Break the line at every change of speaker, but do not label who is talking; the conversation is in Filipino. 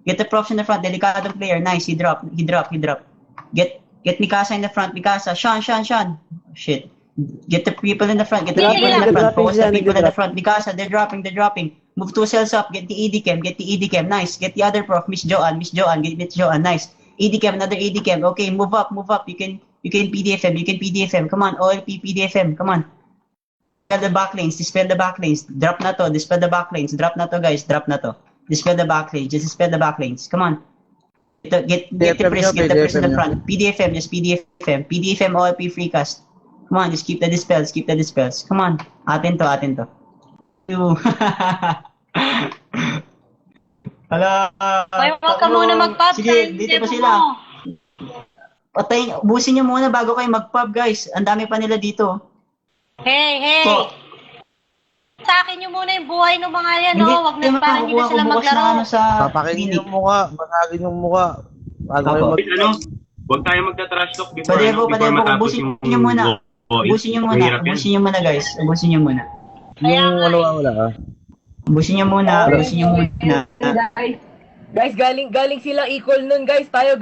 Get the props in the front. Delikadong player. Nice. He drop. Get Mikasa in the front. Mikasa. Sean. Shit. Get the people in the front. Get the people in the front. Focus the people in the front. Mikasa, they're dropping. Move 2 cells up. Get the ED cam. Nice. Get the other prof. Miss Joanne. Get Miss Joanne. Nice. ED cam. Another ED cam. Okay, move up. You can PDFM. Come on. OLP PDFM. Come on. Dispel the back lanes. Drop na to. Dispel the back lanes. Drop na to, guys. Dispel the back lanes. Just dispel the back lanes. Come on. Get the press in the front. PDFM. PDFM OLP free cast. Come on, just keep the dispels. Come on. Atin to. Hala.
Wag ka muna mag-pub.
Sige, dito pa sila. Busin nyo muna bago kayo mag-pub, guys. Ang dami pa nila dito.
Hey!
Po.
Sa akin yung muna yung buhay ng mga yan, no? Wag na parang hindi na sila maglaro.
Papakin yung mukha. Managin yung mukha.
Huwag tayo magta-trash talk before.
Padebo. Busin nyo muna. Ubusin nyo muna, guys. Ubusin nyo muna.
Wala ka.
Ubusin nyo muna.
Guys, galing sila equal nun, guys. Tayo galing